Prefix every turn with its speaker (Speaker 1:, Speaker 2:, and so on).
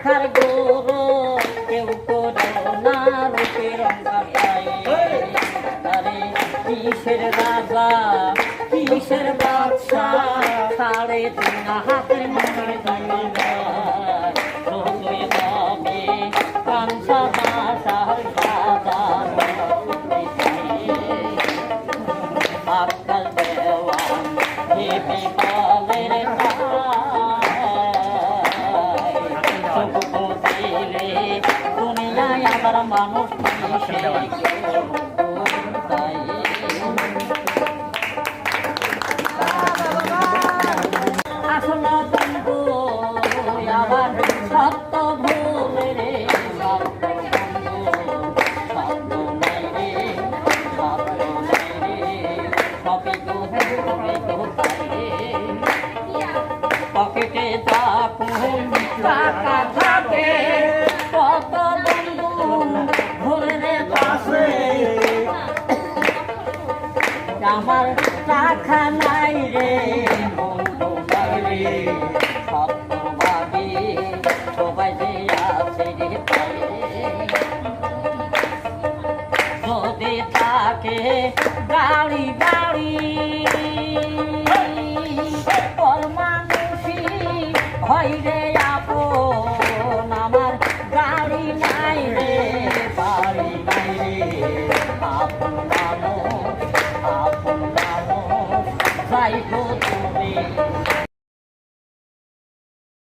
Speaker 1: রাখার গরু কেউ করো না রূপের অঙ্গাটাই আরে কিসের রাজা কিসের বাদশা 3.5 হাতের মনের জায়গা যতই যাবে কাঞ্চা বাসার সাদা আকাল দেওয়ান হেপি পালের দুনিয়ায় আবার মানুষ আসল বন্ধু আবার সত্য ভুলে রে পকেটে টাকা থাকে কত বন্ধু ঘুরে পাশে আমার টাকা নাই রে বন্ধু নাই রে সত্যবাদী সবাই যে আছে রে যদি থাকে গাড়ি গাড়ি মানুষই হয় রে